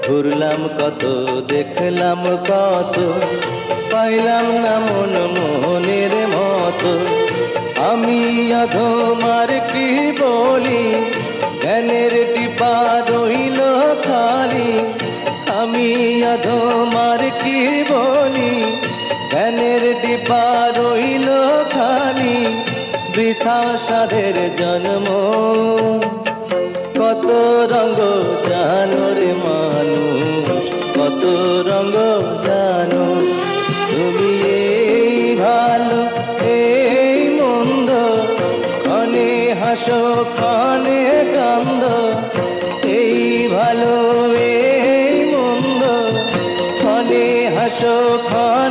ঘুরলাম কত, দেখলাম কত, পাইলাম না মন মনের মতো। আমি অধমার কি বলি, জ্ঞানের টিপা রইল খালি। আমি অধমার কি বলি, জ্ঞানের টিপা রইল খালি। বৃথা সাধের জন্ম, কত রঙ্গ জানো রে মানুষ, কত রঙ্গ জানো। তুমি এই ভালো এই মন্দ, ক্ষণে হাসো ক্ষণে কান্দ। এই ভালো এই মন্দ, ক্ষণে হাসো ক্ষণে